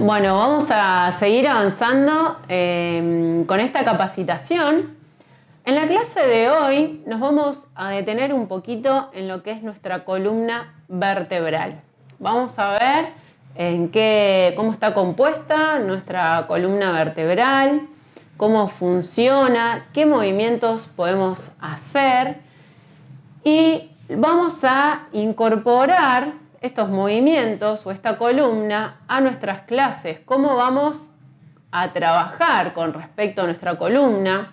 Bueno, vamos a seguir avanzando con esta capacitación. En la clase de hoy nos vamos a detener un poquito en lo que es nuestra columna vertebral. Vamos a ver cómo está compuesta nuestra columna vertebral, cómo funciona, qué movimientos podemos hacer y vamos a incorporar estos movimientos o esta columna a nuestras clases. Cómo vamos a trabajar con respecto a nuestra columna,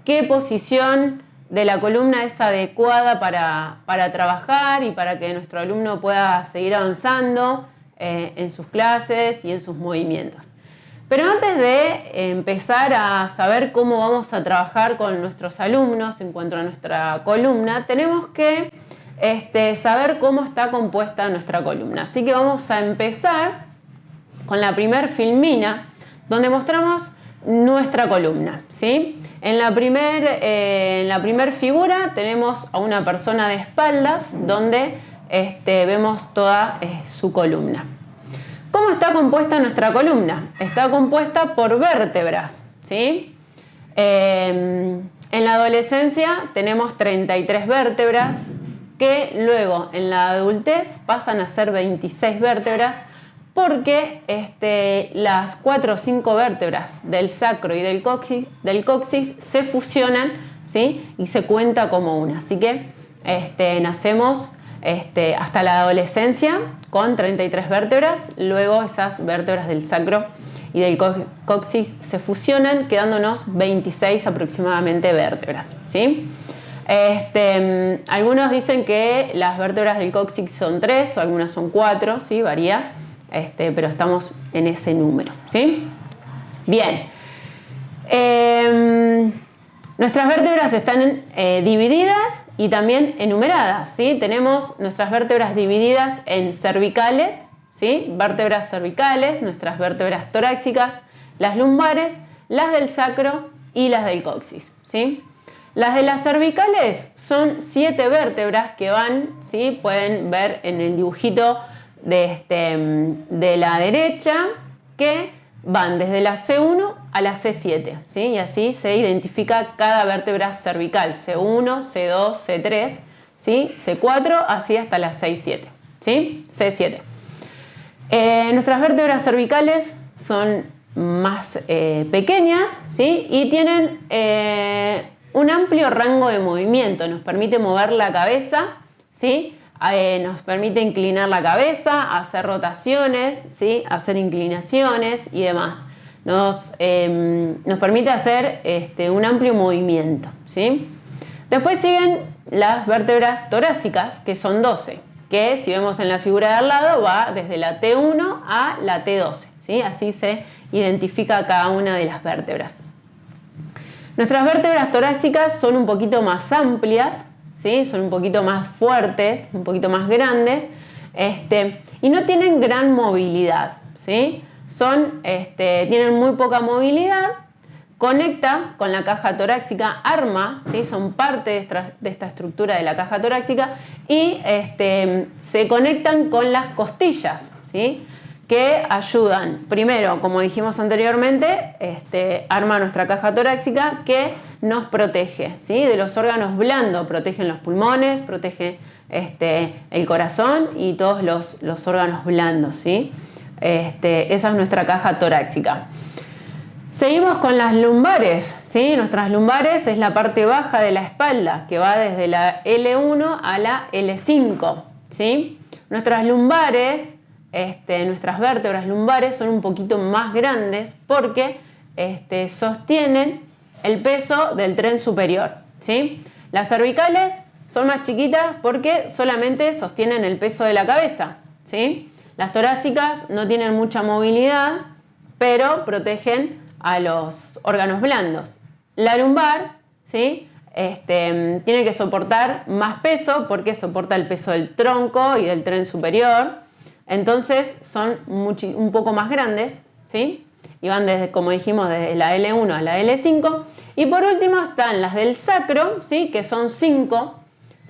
qué posición de la columna es adecuada para trabajar y para que nuestro alumno pueda seguir avanzando en sus clases y en sus movimientos. Pero antes de empezar a saber cómo vamos a trabajar con nuestros alumnos en cuanto a nuestra columna, tenemos que saber cómo está compuesta nuestra columna. Así que vamos a empezar con la primer filmina, donde mostramos nuestra columna, ¿sí? En la primer figura tenemos a una persona de espaldas, donde vemos toda su columna. ¿Cómo está compuesta nuestra columna? Está compuesta por vértebras, ¿sí? En la adolescencia tenemos 33 vértebras, que luego en la adultez pasan a ser 26 vértebras, porque las 4 o 5 vértebras del sacro y del coxis se fusionan, ¿sí? Y se cuenta como una. Así que nacemos hasta la adolescencia con 33 vértebras, luego esas vértebras del sacro y del coxis se fusionan, quedándonos 26 aproximadamente vértebras, ¿sí? Algunos dicen que las vértebras del coxis son 3 o algunas son 4, ¿sí? Varía, pero estamos en ese número, ¿sí? Bien. Nuestras vértebras están divididas y también enumeradas, ¿sí? Tenemos nuestras vértebras divididas en cervicales, ¿sí? Vértebras cervicales, nuestras vértebras torácicas, las lumbares, las del sacro y las del coxis, ¿sí? Las de las cervicales son 7 vértebras que van, ¿sí? Pueden ver en el dibujito de la derecha, que van desde la C1 a la C7, ¿sí? Y así se identifica cada vértebra cervical, C1, C2, C3, ¿sí? C4, así hasta la C7, ¿sí? C7. Nuestras vértebras cervicales son más pequeñas, ¿sí? Y tienen un amplio rango de movimiento, nos permite mover la cabeza, ¿sí? Nos permite inclinar la cabeza, hacer rotaciones, ¿sí? Hacer inclinaciones y demás. Nos permite hacer un amplio movimiento, ¿sí? Después siguen las vértebras torácicas, que son 12, que si vemos en la figura de al lado va desde la T1 a la T12, ¿sí? Así se identifica cada una de las vértebras. Nuestras vértebras torácicas son un poquito más amplias, ¿sí? Son un poquito más fuertes, un poquito más grandes, y no tienen gran movilidad, ¿sí? Tienen muy poca movilidad, conecta con la caja torácica, arma, ¿sí? Son parte de esta estructura de la caja torácica y se conectan con las costillas, ¿sí? Que ayudan, primero, como dijimos anteriormente, arma nuestra caja torácica que nos protege, ¿sí? De los órganos blandos, protegen los pulmones, protege el corazón y todos los órganos blandos, ¿sí? Esa es nuestra caja torácica. Seguimos con las lumbares, ¿sí? Nuestras lumbares es la parte baja de la espalda, que va desde la L1 a la L5, ¿sí? Nuestras lumbares, nuestras vértebras lumbares son un poquito más grandes porque sostienen el peso del tren superior, ¿sí? Las cervicales son más chiquitas porque solamente sostienen el peso de la cabeza, ¿sí? Las torácicas no tienen mucha movilidad, pero protegen a los órganos blandos. La lumbar, ¿sí? Tiene que soportar más peso porque soporta el peso del tronco y del tren superior. Entonces son un poco más grandes, ¿sí? Y van desde, como dijimos, desde la L1 a la L5. Y por último están las del sacro, ¿sí? Que son 5,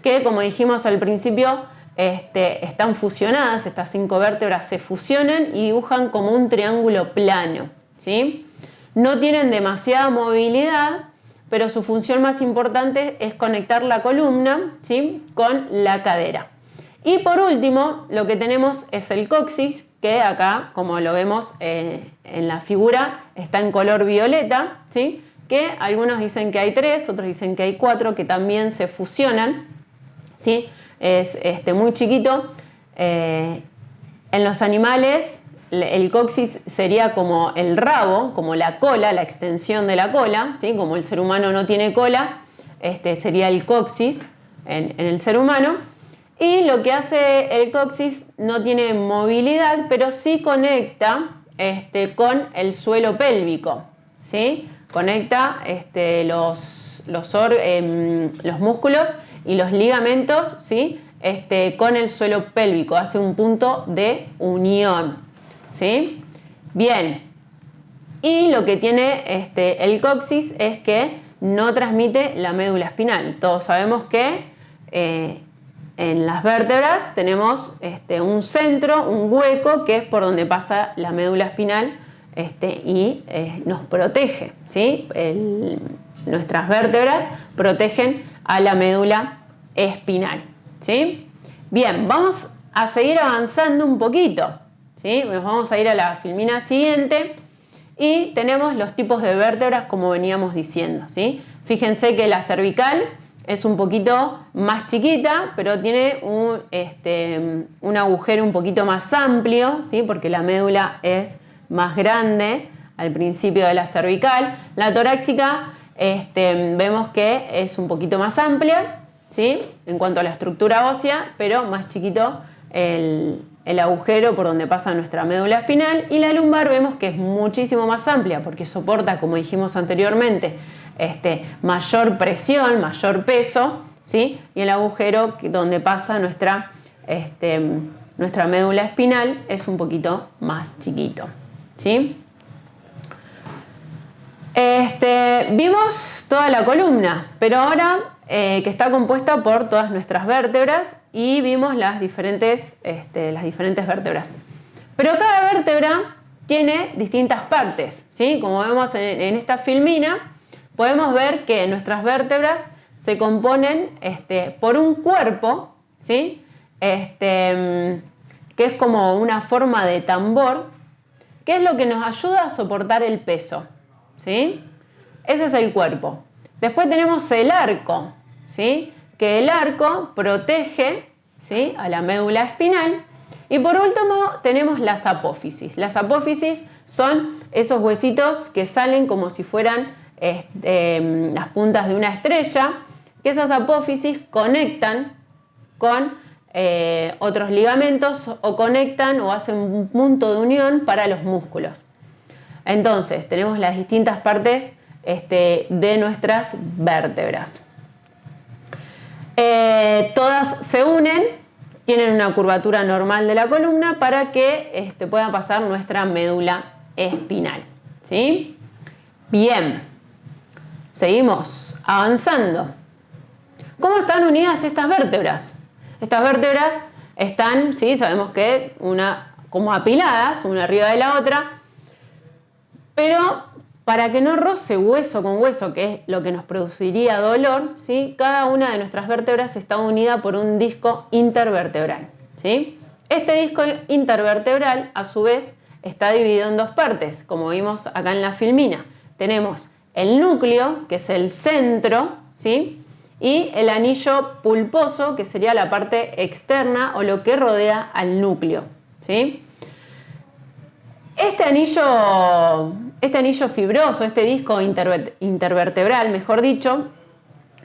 que como dijimos al principio, están fusionadas, estas 5 vértebras se fusionan y dibujan como un triángulo plano, ¿sí? No tienen demasiada movilidad, pero su función más importante es conectar la columna, ¿sí?, con la cadera. Y por último, lo que tenemos es el coxis, que acá, como lo vemos en la figura, está en color violeta, ¿sí?, que algunos dicen que hay 3, otros dicen que hay 4, que también se fusionan, ¿sí? Es muy chiquito. En los animales el coxis sería como el rabo, como la cola, la extensión de la cola, ¿sí? Como el ser humano no tiene cola, sería el coxis en el ser humano. Y lo que hace el coxis no tiene movilidad, pero sí conecta con el suelo pélvico, ¿sí? Conecta los músculos y los ligamentos, ¿sí?, con el suelo pélvico, hace un punto de unión, ¿sí? Bien, y lo que tiene el coxis es que no transmite la médula espinal. Todos sabemos que en las vértebras tenemos un centro, un hueco, que es por donde pasa la médula espinal y nos protege, ¿sí? Nuestras vértebras protegen a la médula espinal, ¿sí? Bien, vamos a seguir avanzando un poquito, ¿sí? Nos vamos a ir a la filmina siguiente y tenemos los tipos de vértebras como veníamos diciendo, ¿sí? Fíjense que la cervical es un poquito más chiquita, pero tiene un agujero un poquito más amplio, ¿sí?, porque la médula es más grande al principio de la cervical. La torácica vemos que es un poquito más amplia, ¿sí?, en cuanto a la estructura ósea, pero más chiquito el agujero por donde pasa nuestra médula espinal. Y la lumbar vemos que es muchísimo más amplia porque soporta, como dijimos anteriormente, mayor presión, mayor peso, ¿sí?, y el agujero donde pasa nuestra médula espinal es un poquito más chiquito, ¿sí? Vimos toda la columna, pero ahora que está compuesta por todas nuestras vértebras y vimos las diferentes vértebras. Pero cada vértebra tiene distintas partes, ¿sí? Como vemos en esta filmina, podemos ver que nuestras vértebras se componen por un cuerpo, ¿sí?, que es como una forma de tambor, que es lo que nos ayuda a soportar el peso, ¿sí? Ese es el cuerpo. Después tenemos el arco, ¿sí?, que el arco protege, ¿sí?, a la médula espinal. Y por último tenemos las apófisis. Las apófisis son esos huesitos que salen como si fueran las puntas de una estrella, que esas apófisis conectan con otros ligamentos o conectan o hacen un punto de unión para los músculos. Entonces tenemos las distintas partes de nuestras vértebras. Todas se unen, tienen una curvatura normal de la columna para que pueda pasar nuestra médula espinal, ¿sí? Bien, seguimos avanzando. ¿Cómo están unidas estas vértebras? Estas vértebras están, ¿sí?, sabemos que como apiladas, una arriba de la otra, pero para que no roce hueso con hueso, que es lo que nos produciría dolor, ¿sí?, cada una de nuestras vértebras está unida por un disco intervertebral, ¿sí? Este disco intervertebral, a su vez, está dividido en 2 partes, como vimos acá en la filmina. Tenemos el núcleo, que es el centro, ¿sí?, y el anillo pulposo, que sería la parte externa o lo que rodea al núcleo, ¿sí? Este anillo fibroso, este disco intervertebral, mejor dicho,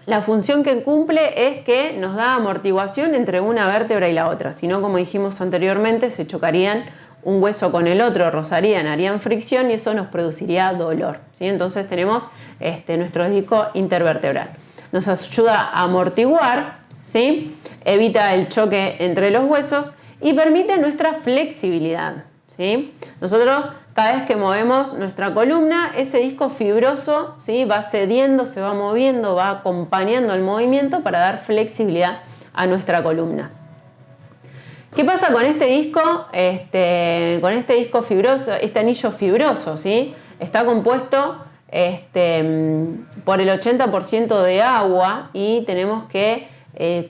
la función que cumple es que nos da amortiguación entre una vértebra y la otra. Si no, como dijimos anteriormente, se chocarían un hueso con el otro, rozarían, harían fricción y eso nos produciría dolor, ¿sí? Entonces tenemos nuestro disco intervertebral. Nos ayuda a amortiguar, ¿sí?, evita el choque entre los huesos y permite nuestra flexibilidad, ¿sí? Nosotros, cada vez que movemos nuestra columna, ese disco fibroso, ¿sí?, va cediendo, se va moviendo, va acompañando el movimiento para dar flexibilidad a nuestra columna. ¿Qué pasa con este disco? Con este disco fibroso, este anillo fibroso, ¿sí? Está compuesto por el 80% de agua y tenemos que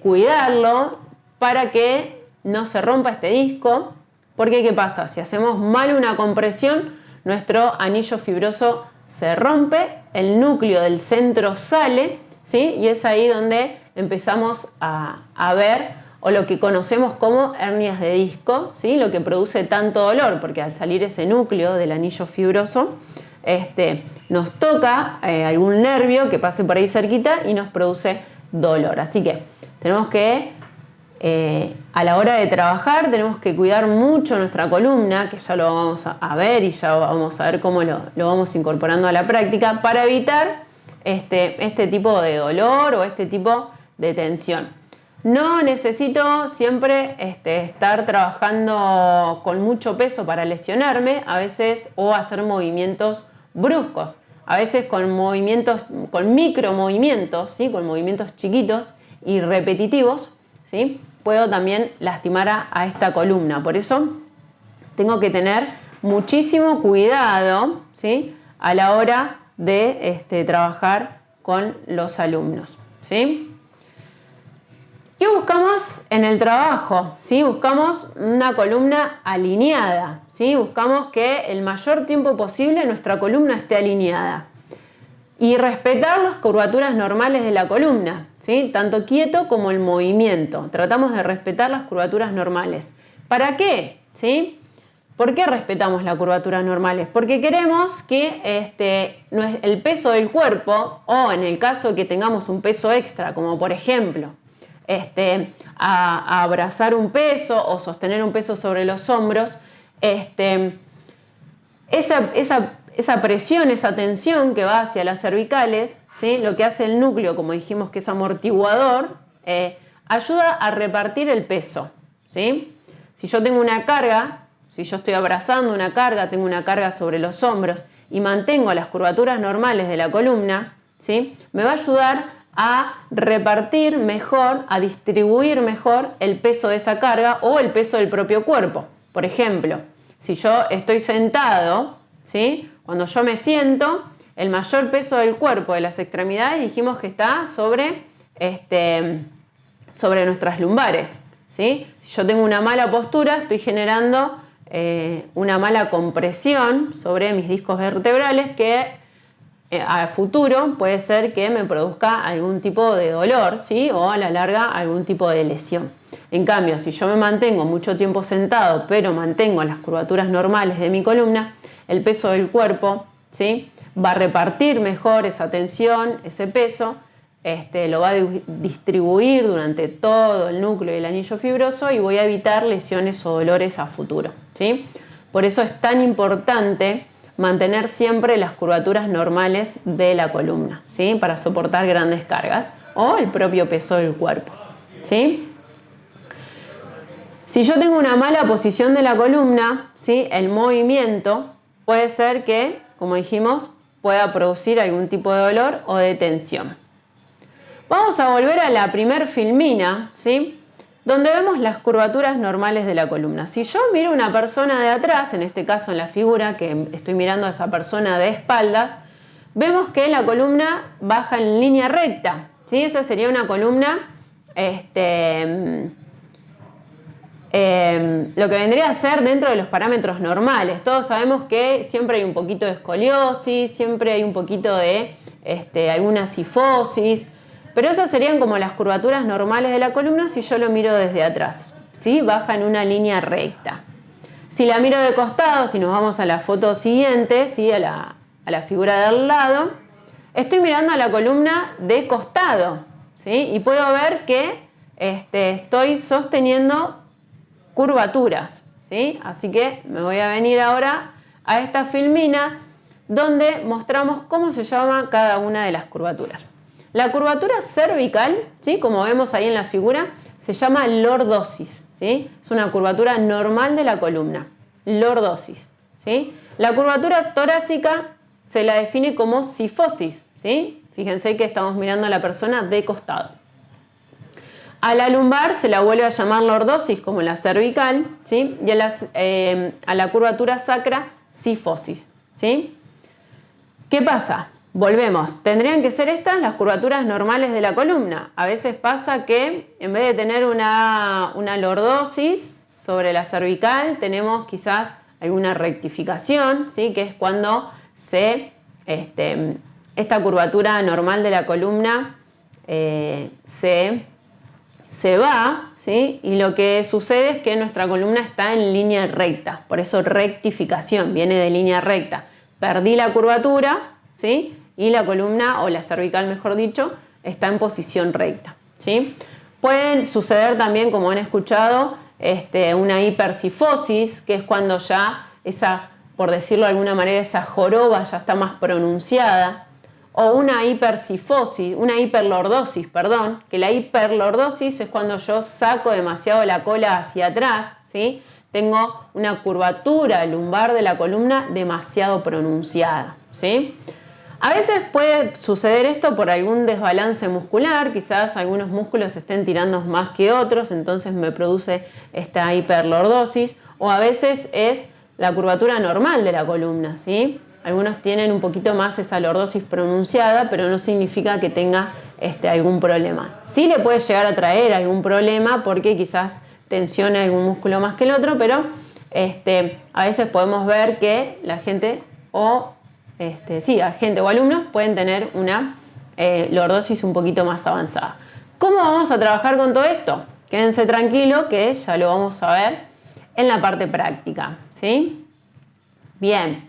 cuidarlo para que no se rompa este disco. Porque ¿qué pasa? Si hacemos mal una compresión, nuestro anillo fibroso se rompe, el núcleo del centro sale, ¿sí? Y es ahí donde empezamos a ver o lo que conocemos como hernias de disco, ¿sí? Lo que produce tanto dolor, porque al salir ese núcleo del anillo fibroso, nos toca algún nervio que pase por ahí cerquita y nos produce dolor. Así que tenemos que, a la hora de trabajar, tenemos que cuidar mucho nuestra columna, que ya lo vamos a ver y ya vamos a ver cómo lo vamos incorporando a la práctica para evitar este tipo de dolor o este tipo de tensión. No necesito siempre estar trabajando con mucho peso para lesionarme, a veces, o hacer movimientos bruscos. A veces con micromovimientos, ¿sí? Con movimientos chiquitos y repetitivos, ¿sí? Puedo también lastimar a esta columna. Por eso tengo que tener muchísimo cuidado, ¿sí? A la hora de trabajar con los alumnos, ¿sí? ¿Qué buscamos en el trabajo? ¿Sí? Buscamos una columna alineada, ¿sí? Buscamos que el mayor tiempo posible nuestra columna esté alineada y respetar las curvaturas normales de la columna, ¿sí? Tanto quieto como el movimiento. Tratamos de respetar las curvaturas normales. ¿Para qué? ¿Sí? ¿Por qué respetamos las curvaturas normales? Porque queremos que el peso del cuerpo, o en el caso que tengamos un peso extra, como por ejemplo a abrazar un peso o sostener un peso sobre los hombros, esa presión, esa tensión que va hacia las cervicales, ¿sí? Lo que hace el núcleo, como dijimos que es amortiguador, ayuda a repartir el peso, ¿sí? Si yo tengo una carga, si yo estoy abrazando una carga, tengo una carga sobre los hombros y mantengo las curvaturas normales de la columna, ¿sí? Me va a ayudar a repartir mejor, a distribuir mejor el peso de esa carga o el peso del propio cuerpo. Por ejemplo, si yo estoy sentado, ¿sí? Cuando yo me siento, el mayor peso del cuerpo, de las extremidades, dijimos que está sobre nuestras lumbares, ¿sí? Si yo tengo una mala postura, estoy generando una mala compresión sobre mis discos vertebrales que a futuro puede ser que me produzca algún tipo de dolor, ¿sí? O a la larga algún tipo de lesión. En cambio, si yo me mantengo mucho tiempo sentado, pero mantengo las curvaturas normales de mi columna, el peso del cuerpo, ¿sí? Va a repartir mejor esa tensión, ese peso, lo va a distribuir durante todo el núcleo y el anillo fibroso y voy a evitar lesiones o dolores a futuro, ¿sí? Por eso es tan importante mantener siempre las curvaturas normales de la columna, ¿sí? Para soportar grandes cargas o el propio peso del cuerpo, ¿sí? Si yo tengo una mala posición de la columna, ¿sí? El movimiento puede ser que, como dijimos, pueda producir algún tipo de dolor o de tensión. Vamos a volver a la primer filmina, ¿sí? Donde vemos las curvaturas normales de la columna. Si yo miro a una persona de atrás, en este caso en la figura que estoy mirando a esa persona de espaldas, vemos que la columna baja en línea recta, ¿sí? Esa sería una columna, lo que vendría a ser dentro de los parámetros normales. Todos sabemos que siempre hay un poquito de escoliosis, siempre hay un poquito de alguna cifosis, pero esas serían como las curvaturas normales de la columna si yo lo miro desde atrás, ¿sí? Baja en una línea recta. Si la miro de costado, si nos vamos a la foto siguiente, ¿sí? a la figura del lado, estoy mirando a la columna de costado, ¿sí? Y puedo ver que estoy sosteniendo curvaturas, ¿sí? Así que me voy a venir ahora a esta filmina donde mostramos cómo se llama cada una de las curvaturas. La curvatura cervical, ¿sí? Como vemos ahí en la figura, se llama lordosis, ¿sí? Es una curvatura normal de la columna, lordosis, ¿sí? La curvatura torácica se la define como cifosis, ¿sí? Fíjense que estamos mirando a la persona de costado. A la lumbar se la vuelve a llamar lordosis como la cervical, ¿sí? Y a la curvatura sacra, cifosis, ¿sí? ¿Qué pasa? Volvemos. Tendrían que ser estas las curvaturas normales de la columna. A veces pasa que en vez de tener una lordosis sobre la cervical, tenemos quizás alguna rectificación, ¿sí? Que es cuando esta curvatura normal de la columna se va, ¿sí? Y lo que sucede es que nuestra columna está en línea recta. Por eso rectificación, viene de línea recta. Perdí la curvatura, ¿sí? Y la columna, o la cervical mejor dicho, está en posición recta, ¿sí? Pueden suceder también, como han escuchado, una hipercifosis, que es cuando ya por decirlo de alguna manera, esa joroba ya está más pronunciada. O una hiperlordosis, perdón, que la hiperlordosis es cuando yo saco demasiado la cola hacia atrás, ¿sí? Tengo una curvatura lumbar de la columna demasiado pronunciada, ¿sí? A veces puede suceder esto por algún desbalance muscular, quizás algunos músculos estén tirando más que otros, entonces me produce esta hiperlordosis, o a veces es la curvatura normal de la columna, ¿sí? Algunos tienen un poquito más esa lordosis pronunciada, pero no significa que tenga algún problema. Sí le puede llegar a traer algún problema porque quizás tensione algún músculo más que el otro, pero a veces podemos ver que la gente o alumnos pueden tener una lordosis un poquito más avanzada. ¿Cómo vamos a trabajar con todo esto? Quédense tranquilos que ya lo vamos a ver en la parte práctica, ¿sí? Bien.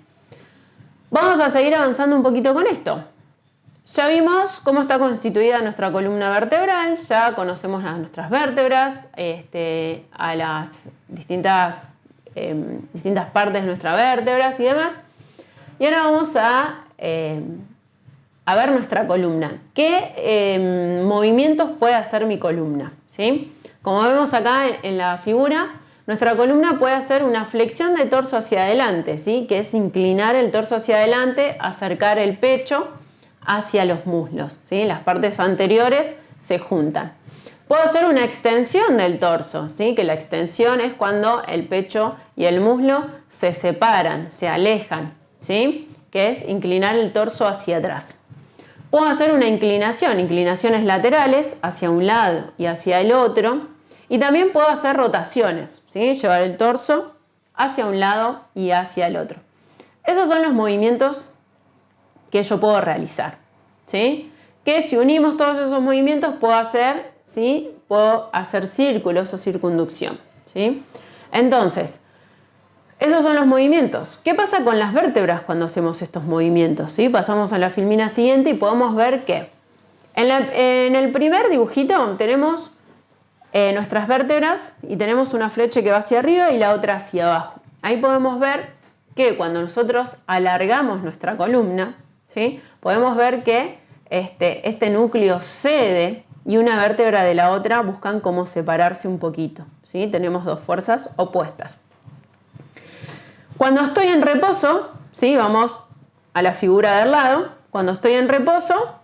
Vamos a seguir avanzando un poquito con esto. Ya vimos cómo está constituida nuestra columna vertebral, ya conocemos a nuestras vértebras, a las distintas partes de nuestras vértebras y demás. Y ahora vamos a ver nuestra columna. ¿Qué movimientos puede hacer mi columna? ¿Sí? Como vemos acá en la figura, nuestra columna puede hacer una flexión de torso hacia adelante, ¿sí? Que es inclinar el torso hacia adelante, acercar el pecho hacia los muslos, ¿sí? Las partes anteriores se juntan. Puedo hacer una extensión del torso, ¿sí? Que la extensión es cuando el pecho y el muslo se separan, se alejan, ¿sí? Que es inclinar el torso hacia atrás. Puedo hacer una inclinación, inclinaciones laterales hacia un lado y hacia el otro. Y también puedo hacer rotaciones, ¿sí? Llevar el torso hacia un lado y hacia el otro. Esos son los movimientos que yo puedo realizar, ¿sí? Que si unimos todos esos movimientos puedo hacer, ¿sí? Puedo hacer círculos o circunducción, ¿sí? Entonces, esos son los movimientos. ¿Qué pasa con las vértebras cuando hacemos estos movimientos? ¿Sí? Pasamos a la filmina siguiente y podemos ver que en el primer dibujito tenemos nuestras vértebras y tenemos una flecha que va hacia arriba y la otra hacia abajo. Ahí podemos ver que cuando nosotros alargamos nuestra columna, ¿sí? Podemos ver que este núcleo cede y una vértebra de la otra buscan cómo separarse un poquito, ¿sí? Tenemos dos fuerzas opuestas. Cuando estoy en reposo, ¿sí? Vamos a la figura del lado. Cuando estoy en reposo,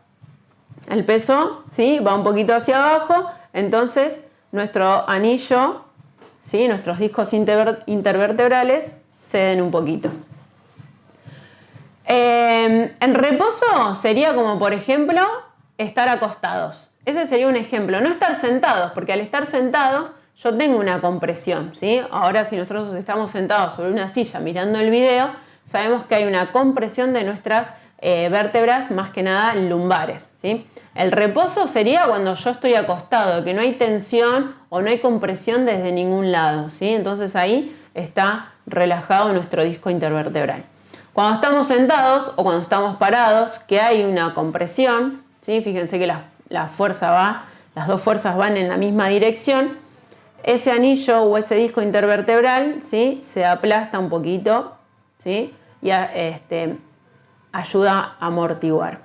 el peso, ¿sí? Va un poquito hacia abajo, entonces nuestro anillo, ¿sí? Nuestros discos intervertebrales ceden un poquito. En reposo sería como, por ejemplo, estar acostados. Ese sería un ejemplo. No estar sentados, porque al estar sentados yo tengo una compresión, ¿sí? Ahora si nosotros estamos sentados sobre una silla mirando el video, sabemos que hay una compresión de nuestras vértebras, más que nada lumbares, ¿sí? El reposo sería cuando yo estoy acostado, que no hay tensión o no hay compresión desde ningún lado, ¿sí? Entonces ahí está relajado nuestro disco intervertebral. Cuando estamos sentados o cuando estamos parados, que hay una compresión, ¿sí? Fíjense que las dos fuerzas van en la misma dirección, ese anillo o ese disco intervertebral, ¿sí? Se aplasta un poquito, ¿sí? Y ayuda a amortiguar.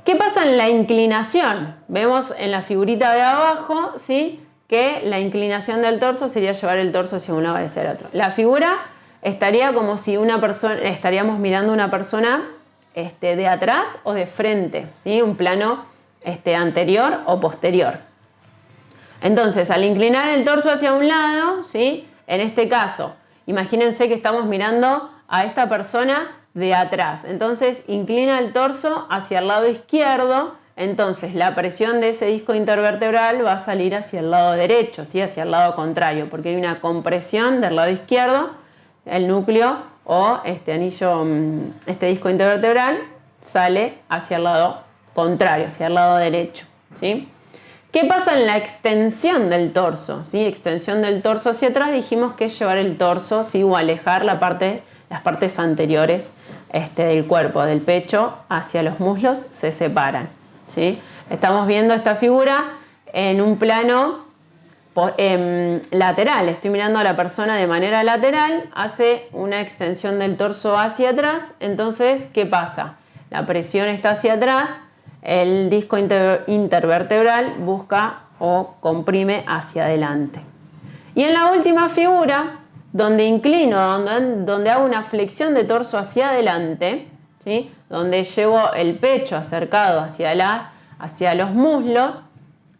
¿Qué pasa en la inclinación? Vemos en la figurita de abajo, ¿sí? Que la inclinación del torso sería llevar el torso hacia un lado y hacia el otro. La figura estaría como si estaríamos mirando a una persona de atrás o de frente, ¿sí? Un plano anterior o posterior. Entonces, al inclinar el torso hacia un lado, ¿sí? En este caso, imagínense que estamos mirando a esta persona de atrás. Entonces, inclina el torso hacia el lado izquierdo. Entonces, la presión de ese disco intervertebral va a salir hacia el lado derecho, ¿sí? Hacia el lado contrario, porque hay una compresión del lado izquierdo, el núcleo o este anillo, este disco intervertebral sale hacia el lado contrario, hacia el lado derecho, ¿sí? ¿Qué pasa en la extensión del torso? ¿Sí? Extensión del torso hacia atrás, dijimos que es llevar el torso, ¿sí? O alejar las partes anteriores del cuerpo, del pecho hacia los muslos, se separan, ¿sí? Estamos viendo esta figura en un plano lateral. Estoy mirando a la persona de manera lateral, hace una extensión del torso hacia atrás. Entonces, ¿qué pasa? La presión está hacia atrás, el disco intervertebral busca o comprime hacia adelante. Y en la última figura, donde inclino, donde hago una flexión de torso hacia adelante, ¿sí? Donde llevo el pecho acercado hacia los muslos,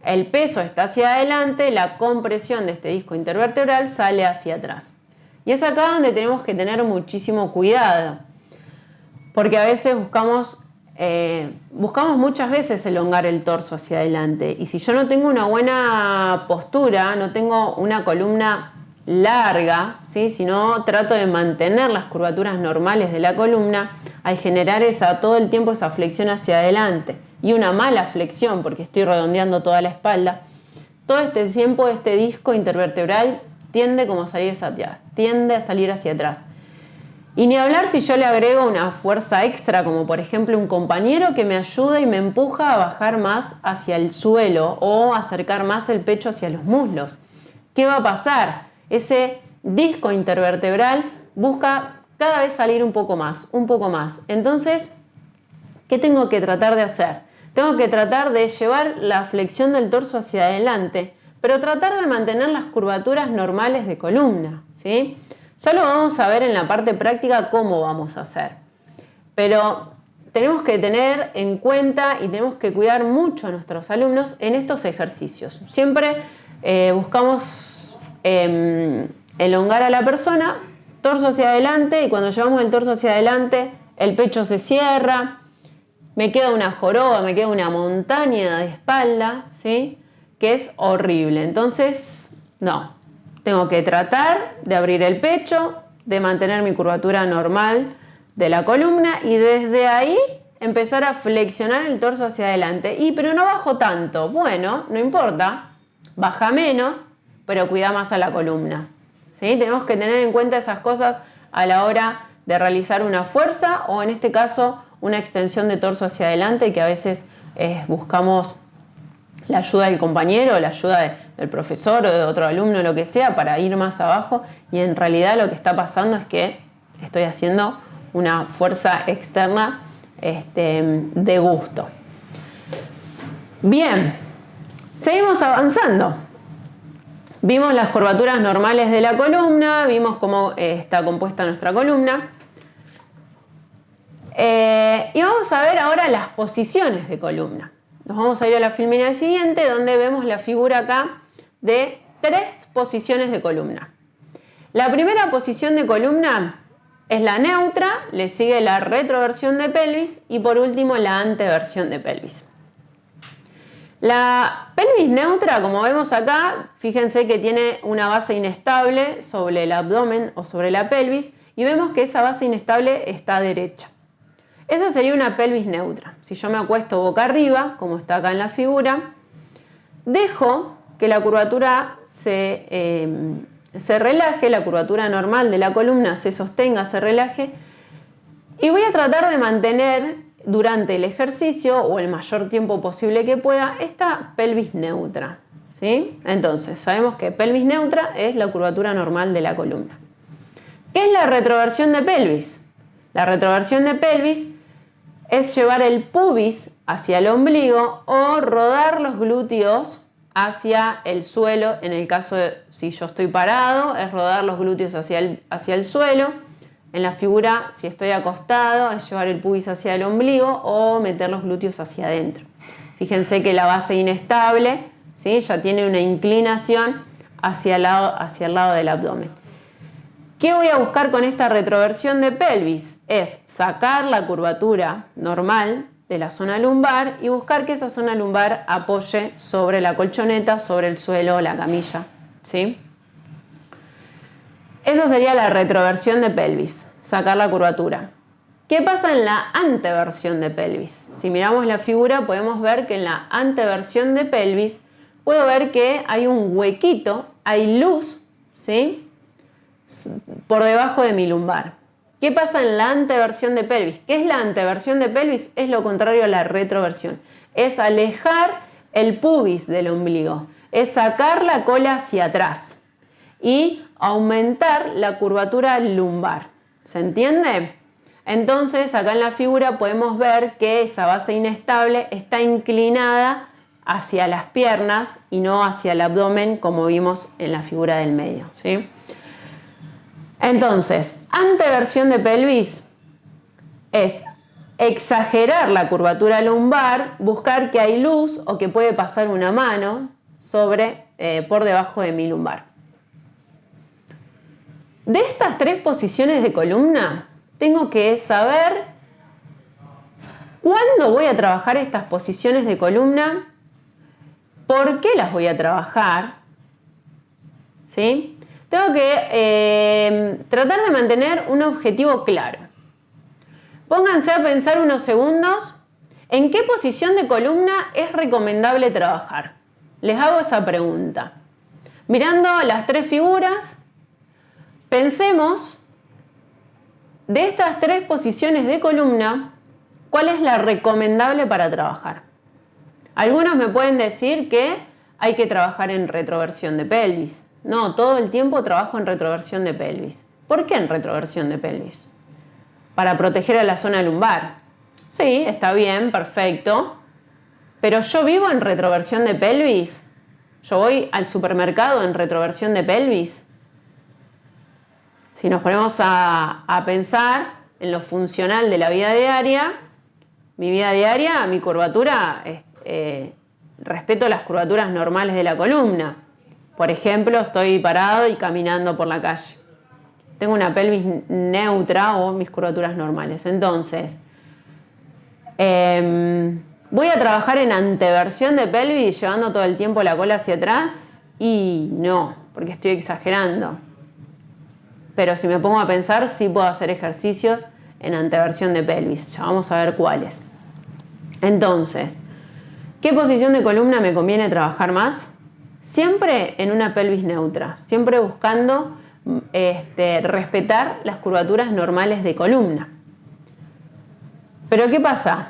el peso está hacia adelante, la compresión de este disco intervertebral sale hacia atrás. Y es acá donde tenemos que tener muchísimo cuidado, porque a veces buscamos muchas veces elongar el torso hacia adelante, y si yo no tengo una buena postura, no tengo una columna larga, ¿sí? Si no trato de mantener las curvaturas normales de la columna, al generar todo el tiempo esa flexión hacia adelante y una mala flexión porque estoy redondeando toda la espalda, todo este tiempo este disco intervertebral tiende a salir hacia atrás. Y ni hablar si yo le agrego una fuerza extra, como por ejemplo un compañero que me ayuda y me empuja a bajar más hacia el suelo o acercar más el pecho hacia los muslos. ¿Qué va a pasar? Ese disco intervertebral busca cada vez salir un poco más. Entonces, ¿qué tengo que tratar de hacer? Tengo que tratar de llevar la flexión del torso hacia adelante, pero tratar de mantener las curvaturas normales de columna, ¿sí? Ya lo vamos a ver en la parte práctica cómo vamos a hacer. Pero tenemos que tener en cuenta y tenemos que cuidar mucho a nuestros alumnos en estos ejercicios. Siempre buscamos elongar a la persona, torso hacia adelante, y cuando llevamos el torso hacia adelante, el pecho se cierra, me queda una joroba, me queda una montaña de espalda, ¿sí? Que es horrible. Entonces, no. Tengo que tratar de abrir el pecho, de mantener mi curvatura normal de la columna y desde ahí empezar a flexionar el torso hacia adelante. Pero no bajo tanto. Bueno, no importa. Baja menos, pero cuida más a la columna, ¿sí? Tenemos que tener en cuenta esas cosas a la hora de realizar una fuerza o en este caso una extensión de torso hacia adelante, que a veces buscamos la ayuda del compañero, la ayuda del profesor o de otro alumno, lo que sea, para ir más abajo, y en realidad lo que está pasando es que estoy haciendo una fuerza externa de gusto. Bien, seguimos avanzando. Vimos las curvaturas normales de la columna, vimos cómo está compuesta nuestra columna. Y vamos a ver ahora las posiciones de columna. Nos vamos a ir a la filmina siguiente, donde vemos la figura acá de 3 posiciones de columna. La primera posición de columna es la neutra, le sigue la retroversión de pelvis y por último la anteversión de pelvis. La pelvis neutra, como vemos acá, fíjense que tiene una base inestable sobre el abdomen o sobre la pelvis y vemos que esa base inestable está derecha. Esa sería una pelvis neutra. Si yo me acuesto boca arriba, como está acá en la figura, dejo que la curvatura se relaje, la curvatura normal de la columna se sostenga, se relaje, y voy a tratar de mantener durante el ejercicio o el mayor tiempo posible que pueda esta pelvis neutra, ¿sí? Entonces, sabemos que pelvis neutra es la curvatura normal de la columna. ¿Qué es la retroversión de pelvis? La retroversión de pelvis es llevar el pubis hacia el ombligo o rodar los glúteos hacia el suelo. En el caso de si yo estoy parado, es rodar los glúteos hacia el suelo. En la figura, si estoy acostado, es llevar el pubis hacia el ombligo o meter los glúteos hacia adentro. Fíjense que la base inestable ¿sí? Ya tiene una inclinación hacia el lado del abdomen. ¿Qué voy a buscar con esta retroversión de pelvis? Es sacar la curvatura normal de la zona lumbar y buscar que esa zona lumbar apoye sobre la colchoneta, sobre el suelo o la camilla, ¿sí? Esa sería la retroversión de pelvis, sacar la curvatura. ¿Qué pasa en la anteversión de pelvis? Si miramos la figura podemos ver que en la anteversión de pelvis puedo ver que hay un huequito, hay luz, ¿sí? Por debajo de mi lumbar. ¿Qué pasa en la anteversión de pelvis? ¿Qué es la anteversión de pelvis? Es lo contrario a la retroversión. Es alejar el pubis del ombligo. Es sacar la cola hacia atrás y aumentar la curvatura lumbar. ¿Se entiende? Entonces, acá en la figura podemos ver que esa base inestable está inclinada hacia las piernas y no hacia el abdomen, como vimos en la figura del medio, ¿sí? Entonces, anteversión de pelvis es exagerar la curvatura lumbar, buscar que hay luz o que puede pasar una mano por debajo de mi lumbar. De estas tres posiciones de columna, tengo que saber cuándo voy a trabajar estas posiciones de columna, por qué las voy a trabajar, ¿sí? Tengo que tratar de mantener un objetivo claro. Pónganse a pensar unos segundos en qué posición de columna es recomendable trabajar. Les hago esa pregunta. Mirando las tres figuras, pensemos de estas tres posiciones de columna, ¿cuál es la recomendable para trabajar? Algunos me pueden decir que hay que trabajar en retroversión de pelvis. No, todo el tiempo trabajo en retroversión de pelvis. ¿Por qué en retroversión de pelvis? Para proteger a la zona lumbar. Sí, está bien, perfecto. Pero yo vivo en retroversión de pelvis. Yo voy al supermercado en retroversión de pelvis. Si nos ponemos a pensar en lo funcional de la vida diaria, mi curvatura, respeto las curvaturas normales de la columna. Por ejemplo, estoy parado y caminando por la calle. Tengo una pelvis neutra o mis curvaturas normales. Entonces, ¿voy a trabajar en anteversión de pelvis llevando todo el tiempo la cola hacia atrás? Y no, porque estoy exagerando. Pero si me pongo a pensar, sí puedo hacer ejercicios en anteversión de pelvis. Ya vamos a ver cuáles. Entonces, ¿qué posición de columna me conviene trabajar más? Siempre en una pelvis neutra, siempre buscando respetar las curvaturas normales de columna. Pero ¿qué pasa?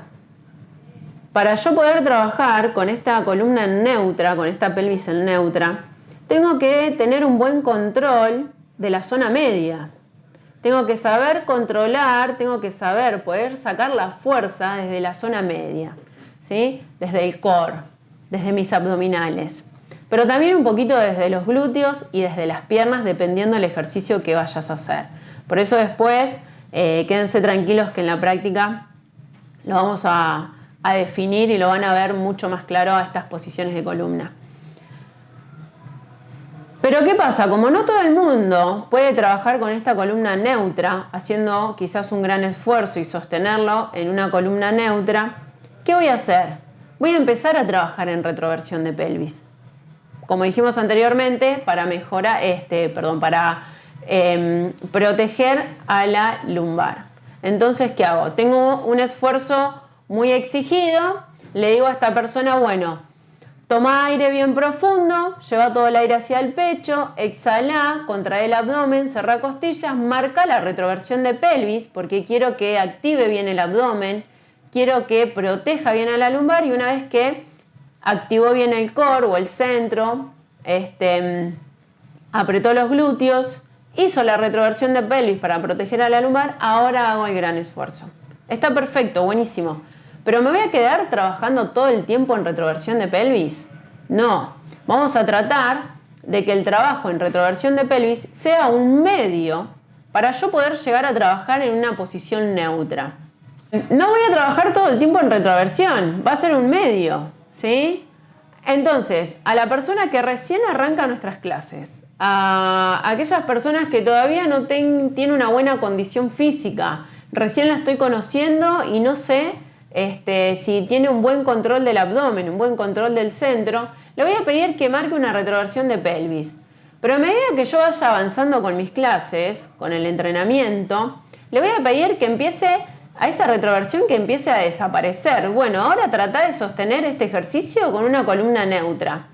Para yo poder trabajar con esta columna neutra, con esta pelvis en neutra, tengo que tener un buen control de la zona media. Tengo que saber controlar, tengo que saber poder sacar la fuerza desde la zona media, ¿sí? Desde el core, desde mis abdominales. Pero también un poquito desde los glúteos y desde las piernas, dependiendo del ejercicio que vayas a hacer. Por eso después, quédense tranquilos que en la práctica lo vamos a definir y lo van a ver mucho más claro a estas posiciones de columna. Pero ¿qué pasa? Como no todo el mundo puede trabajar con esta columna neutra, haciendo quizás un gran esfuerzo y sostenerlo en una columna neutra, ¿qué voy a hacer? Voy a empezar a trabajar en retroversión de pelvis. Como dijimos anteriormente, para mejorar, para proteger a la lumbar. Entonces, ¿qué hago? Tengo un esfuerzo muy exigido, le digo a esta persona, bueno, toma aire bien profundo, lleva todo el aire hacia el pecho, exhala, contrae el abdomen, cerra costillas, marca la retroversión de pelvis porque quiero que active bien el abdomen, quiero que proteja bien a la lumbar y una vez que activó bien el core o el centro, apretó los glúteos, hizo la retroversión de pelvis para proteger a la lumbar, ahora hago el gran esfuerzo. Está perfecto, buenísimo. ¿Pero me voy a quedar trabajando todo el tiempo en retroversión de pelvis? No. Vamos a tratar de que el trabajo en retroversión de pelvis sea un medio para yo poder llegar a trabajar en una posición neutra. No voy a trabajar todo el tiempo en retroversión, va a ser un medio, ¿sí? Entonces, a la persona que recién arranca nuestras clases, a aquellas personas que todavía no tienen una buena condición física, recién la estoy conociendo y no sé si tiene un buen control del abdomen, un buen control del centro, le voy a pedir que marque una retroversión de pelvis. Pero a medida que yo vaya avanzando con mis clases, con el entrenamiento, le voy a pedir que empiece a esa retroversión que empiece a desaparecer. Bueno, ahora trata de sostener este ejercicio con una columna neutra.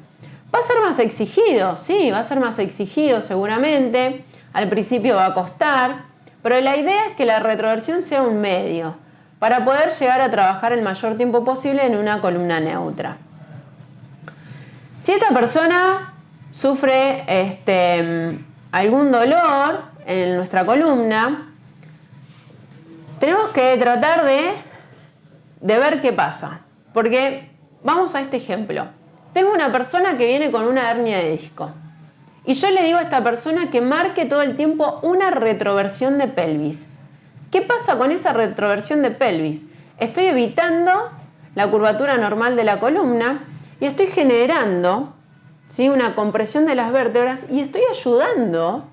Va a ser más exigido, sí, va a ser más exigido seguramente. Al principio va a costar, pero la idea es que la retroversión sea un medio para poder llegar a trabajar el mayor tiempo posible en una columna neutra. Si esta persona sufre algún dolor en nuestra columna, tenemos que tratar de ver qué pasa. Porque vamos a este ejemplo. Tengo una persona que viene con una hernia de disco. Y yo le digo a esta persona que marque todo el tiempo una retroversión de pelvis. ¿Qué pasa con esa retroversión de pelvis? Estoy evitando la curvatura normal de la columna y estoy generando, ¿sí?, una compresión de las vértebras y estoy ayudando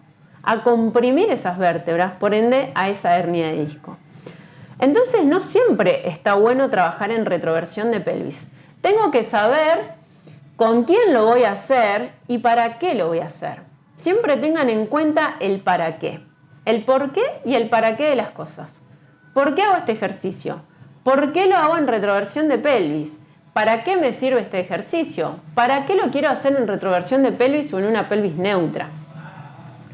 a comprimir esas vértebras, por ende a esa hernia de disco. Entonces no siempre está bueno trabajar en retroversión de pelvis. Tengo que saber con quién lo voy a hacer y para qué lo voy a hacer. Siempre tengan en cuenta el para qué, el por qué y el para qué de las cosas. ¿Por qué hago este ejercicio? ¿Por qué lo hago en retroversión de pelvis? ¿Para qué me sirve este ejercicio? ¿Para qué lo quiero hacer en retroversión de pelvis o en una pelvis neutra?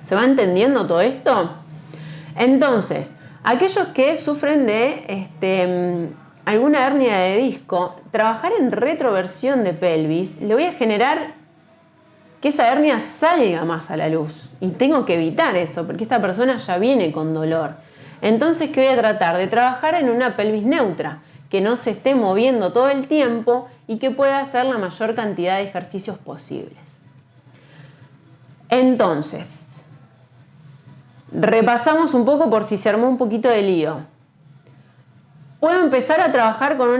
¿Se va entendiendo todo esto? Entonces, aquellos que sufren de alguna hernia de disco, trabajar en retroversión de pelvis, le voy a generar que esa hernia salga más a la luz. Y tengo que evitar eso, porque esta persona ya viene con dolor. Entonces, ¿qué voy a tratar? De trabajar en una pelvis neutra, que no se esté moviendo todo el tiempo y que pueda hacer la mayor cantidad de ejercicios posibles. Entonces, repasamos un poco por si se armó un poquito de lío. Puedo empezar a trabajar con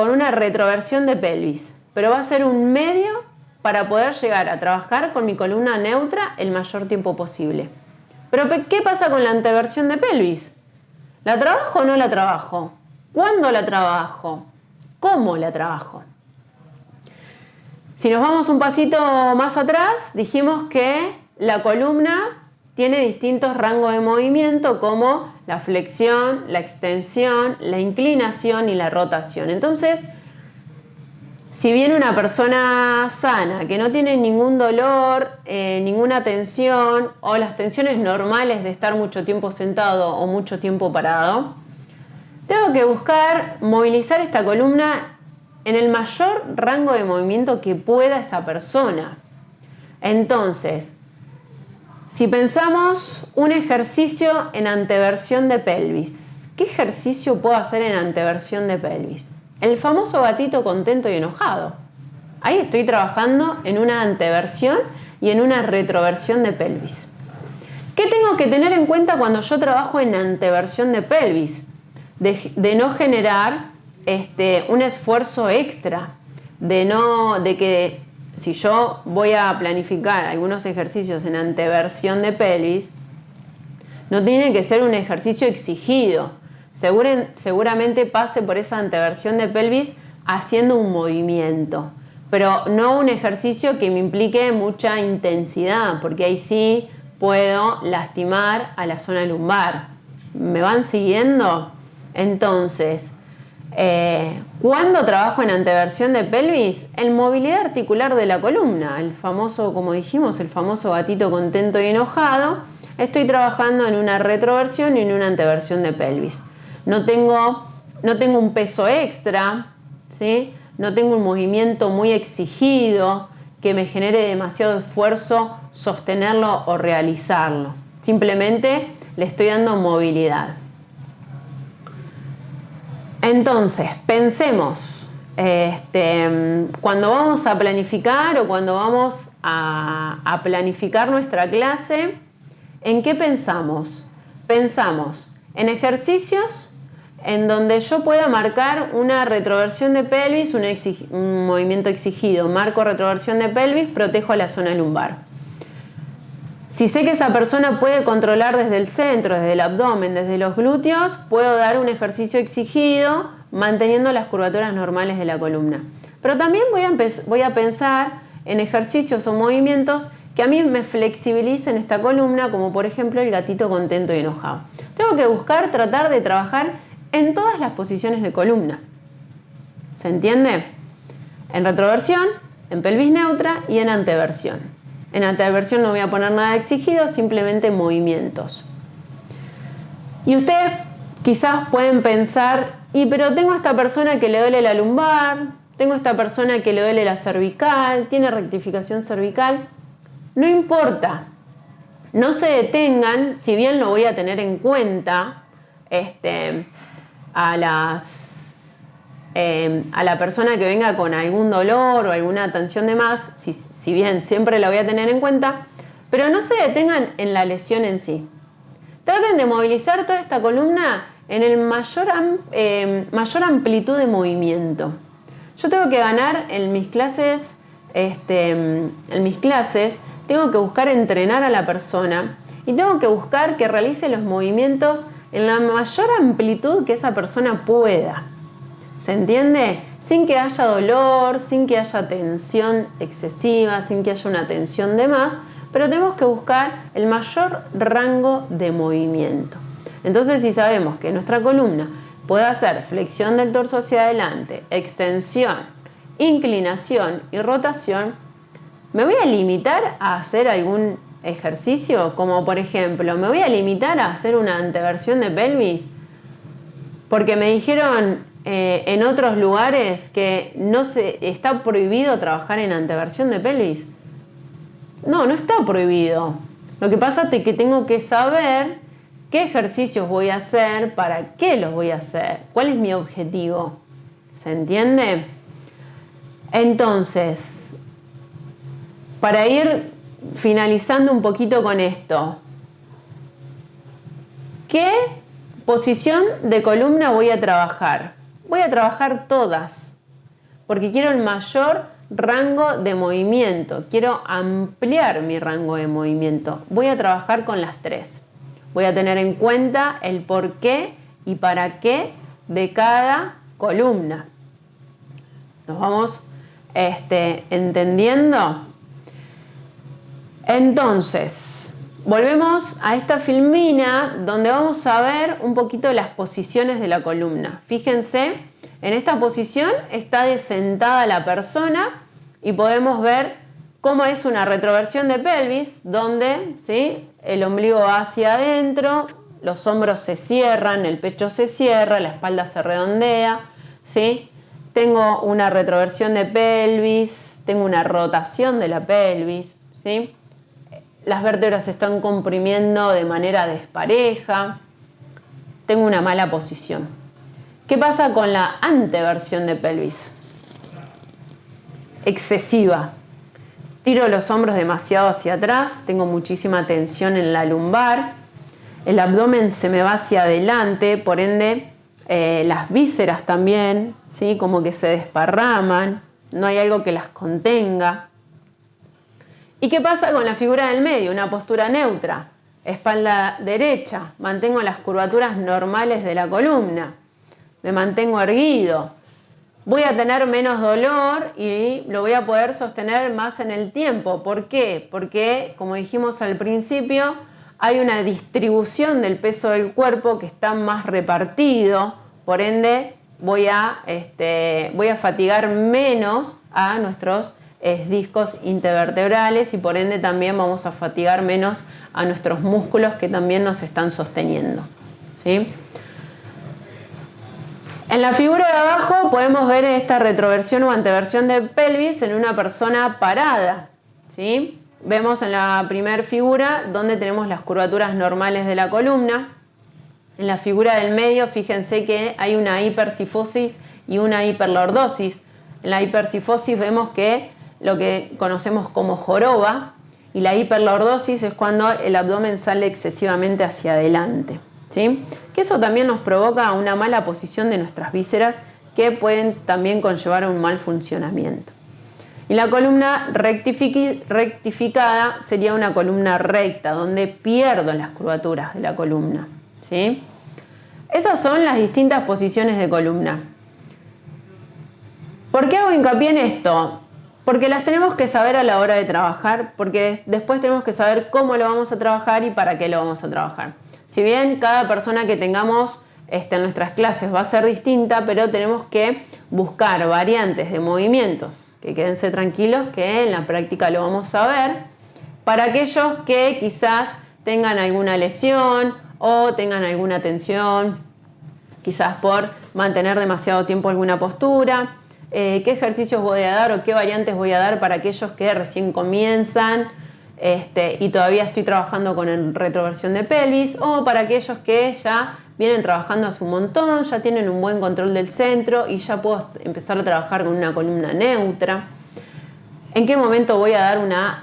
una retroversión de pelvis, pero va a ser un medio para poder llegar a trabajar con mi columna neutra el mayor tiempo posible. Pero ¿qué pasa con la anteversión de pelvis? ¿La trabajo o no la trabajo? ¿Cuándo la trabajo? ¿Cómo la trabajo? Si nos vamos un pasito más atrás, dijimos que la columna tiene distintos rangos de movimiento como la flexión, la extensión, la inclinación y la rotación. Entonces, si viene una persona sana que no tiene ningún dolor, ninguna tensión o las tensiones normales de estar mucho tiempo sentado o mucho tiempo parado, tengo que buscar movilizar esta columna en el mayor rango de movimiento que pueda esa persona. Entonces, si pensamos un ejercicio en anteversión de pelvis, ¿qué ejercicio puedo hacer en anteversión de pelvis? El famoso gatito contento y enojado. Ahí estoy trabajando en una anteversión y en una retroversión de pelvis. ¿Qué tengo que tener en cuenta cuando yo trabajo en anteversión de pelvis? De no generar un esfuerzo extra, de que si yo voy a planificar algunos ejercicios en anteversión de pelvis, no tiene que ser un ejercicio exigido. Seguramente pase por esa anteversión de pelvis haciendo un movimiento, pero no un ejercicio que me implique mucha intensidad, porque ahí sí puedo lastimar a la zona lumbar. ¿Me van siguiendo? Entonces, ¿cuándo trabajo en anteversión de pelvis? En movilidad articular de la columna, el famoso, como dijimos, el famoso gatito contento y enojado. Estoy trabajando en una retroversión y en una anteversión de pelvis. No tengo un peso extra, ¿sí? No tengo un movimiento muy exigido que me genere demasiado esfuerzo sostenerlo o realizarlo. Simplemente le estoy dando movilidad. Entonces, pensemos, cuando vamos a planificar o cuando vamos a planificar nuestra clase, ¿en qué pensamos? Pensamos en ejercicios en donde yo pueda marcar una retroversión de pelvis, un movimiento exigido. Marco retroversión de pelvis, protejo la zona lumbar. Si sé que esa persona puede controlar desde el centro, desde el abdomen, desde los glúteos, puedo dar un ejercicio exigido manteniendo las curvaturas normales de la columna. Pero también voy a pensar en ejercicios o movimientos que a mí me flexibilicen esta columna, como por ejemplo el gatito contento y enojado. Tengo que buscar, tratar de trabajar en todas las posiciones de columna. ¿Se entiende? En retroversión, en pelvis neutra y en anteversión. En anteversión no voy a poner nada exigido, simplemente movimientos. Y ustedes quizás pueden pensar, pero tengo a esta persona que le duele la lumbar, tengo a esta persona que le duele la cervical, tiene rectificación cervical. No importa, no se detengan, si bien lo voy a tener en cuenta a la persona que venga con algún dolor o alguna tensión de más, si bien siempre la voy a tener en cuenta, pero no se detengan en la lesión en sí. Traten de movilizar toda esta columna en el mayor amplitud de movimiento. Yo tengo que ganar en mis clases, tengo que buscar entrenar a la persona y tengo que buscar que realice los movimientos en la mayor amplitud que esa persona pueda. ¿Se entiende? Sin que haya dolor, sin que haya tensión excesiva, sin que haya una tensión de más, pero tenemos que buscar el mayor rango de movimiento. Entonces, si sabemos que nuestra columna puede hacer flexión del torso hacia adelante, extensión, inclinación y rotación, ¿me voy a limitar a hacer algún ejercicio? Como por ejemplo, ¿me voy a limitar a hacer una anteversión de pelvis? Porque me dijeron en otros lugares que está prohibido trabajar en anteversión de pelvis. No, no está prohibido. Lo que pasa es que tengo que saber qué ejercicios voy a hacer, para qué los voy a hacer, cuál es mi objetivo. ¿Se entiende? Entonces, para ir finalizando un poquito con esto, ¿qué posición de columna voy a trabajar? Voy a trabajar todas, porque quiero el mayor rango de movimiento, quiero ampliar mi rango de movimiento. Voy a trabajar con las tres. Voy a tener en cuenta el por qué y para qué de cada columna. ¿Nos vamos entendiendo? Entonces, volvemos a esta filmina donde vamos a ver un poquito las posiciones de la columna. Fíjense, en esta posición está desentada la persona y podemos ver cómo es una retroversión de pelvis, donde ¿sí? El ombligo va hacia adentro, los hombros se cierran, el pecho se cierra, la espalda se redondea, ¿sí? Tengo una retroversión de pelvis, tengo una rotación de la pelvis, ¿sí? Las vértebras se están comprimiendo de manera despareja, tengo una mala posición. ¿Qué pasa con la anteversión de pelvis? Excesiva. Tiro los hombros demasiado hacia atrás, tengo muchísima tensión en la lumbar, el abdomen se me va hacia adelante, por ende las vísceras también, ¿sí? Como que se desparraman, no hay algo que las contenga. ¿Y qué pasa con la figura del medio? Una postura neutra, espalda derecha, mantengo las curvaturas normales de la columna, me mantengo erguido. Voy a tener menos dolor y lo voy a poder sostener más en el tiempo. ¿Por qué? Porque, como dijimos al principio, hay una distribución del peso del cuerpo que está más repartido. Por ende, voy a fatigar menos a nuestros discos intervertebrales y por ende también vamos a fatigar menos a nuestros músculos que también nos están sosteniendo, ¿sí? En la figura de abajo podemos ver esta retroversión o anteversión de pelvis en una persona parada, ¿sí? Vemos en la primera figura donde tenemos las curvaturas normales de la columna. En la figura del medio, fíjense que hay una hipercifosis y una hiperlordosis. En la hipercifosis vemos que lo que conocemos como joroba y la hiperlordosis es cuando el abdomen sale excesivamente hacia adelante, ¿sí? Que eso también nos provoca una mala posición de nuestras vísceras que pueden también conllevar a un mal funcionamiento. Y la columna rectificada sería una columna recta, donde pierdo las curvaturas de la columna, ¿sí? Esas son las distintas posiciones de columna. ¿Por qué hago hincapié en esto? Porque las tenemos que saber a la hora de trabajar, porque después tenemos que saber cómo lo vamos a trabajar y para qué lo vamos a trabajar. Si bien cada persona que tengamos en nuestras clases va a ser distinta, pero tenemos que buscar variantes de movimientos, que quédense tranquilos que en la práctica lo vamos a ver, para aquellos que quizás tengan alguna lesión o tengan alguna tensión, quizás por mantener demasiado tiempo alguna postura, qué ejercicios voy a dar o qué variantes voy a dar para aquellos que recién comienzan y todavía estoy trabajando con retroversión de pelvis, o para aquellos que ya vienen trabajando hace un montón, ya tienen un buen control del centro y ya puedo empezar a trabajar con una columna neutra. ¿En qué momento voy a dar una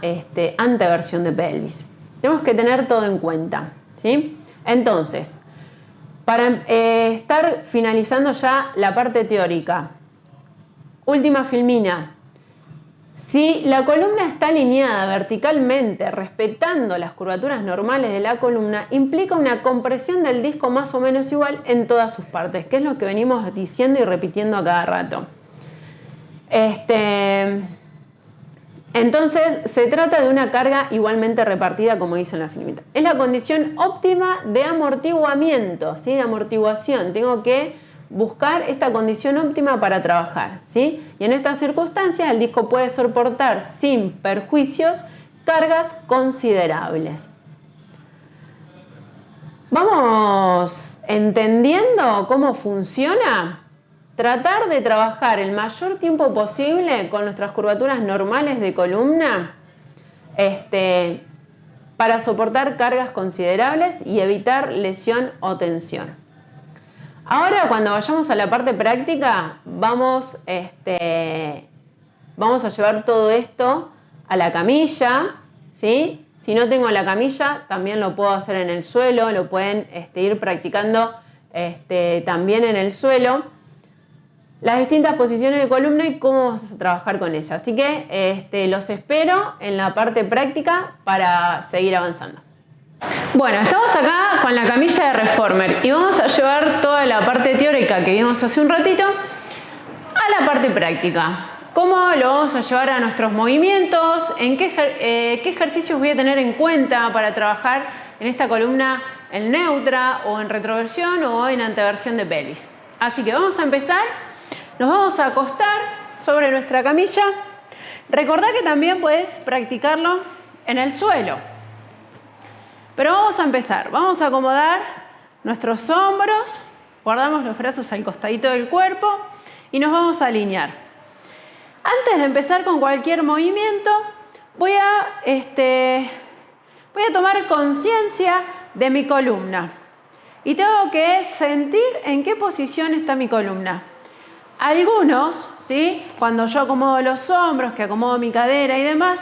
anteversión de pelvis? Tenemos que tener todo en cuenta, ¿sí? Entonces, para estar finalizando ya la parte teórica, última filmina. Si la columna está alineada verticalmente, respetando las curvaturas normales de la columna, implica una compresión del disco más o menos igual en todas sus partes, que es lo que venimos diciendo y repitiendo a cada rato. Entonces, se trata de una carga igualmente repartida, como dice en la filmita. Es la condición óptima de amortiguamiento, ¿sí? De amortiguación. Tengo que buscar esta condición óptima para trabajar, ¿sí? Y en estas circunstancias el disco puede soportar sin perjuicios cargas considerables. ¿Vamos entendiendo cómo funciona? Tratar de trabajar el mayor tiempo posible con nuestras curvaturas normales de columna para soportar cargas considerables y evitar lesión o tensión. Ahora, cuando vayamos a la parte práctica, vamos a llevar todo esto a la camilla, ¿sí? Si no tengo la camilla, también lo puedo hacer en el suelo, lo pueden ir practicando también en el suelo. Las distintas posiciones de columna y cómo vamos a trabajar con ellas. Así que los espero en la parte práctica para seguir avanzando. Bueno, estamos acá con la camilla de Reformer y vamos a llevar toda la parte teórica que vimos hace un ratito a la parte práctica. ¿Cómo lo vamos a llevar a nuestros movimientos? ¿En qué ejercicios voy a tener en cuenta para trabajar en esta columna en neutra o en retroversión o en anteversión de pelvis? Así que vamos a empezar. Nos vamos a acostar sobre nuestra camilla. Recordá que también puedes practicarlo en el suelo. Pero vamos a empezar. Vamos a acomodar nuestros hombros, guardamos los brazos al costadito del cuerpo y nos vamos a alinear. Antes de empezar con cualquier movimiento, voy a tomar conciencia de mi columna. Y tengo que sentir en qué posición está mi columna. Algunos, ¿sí? Cuando yo acomodo los hombros, que acomodo mi cadera y demás,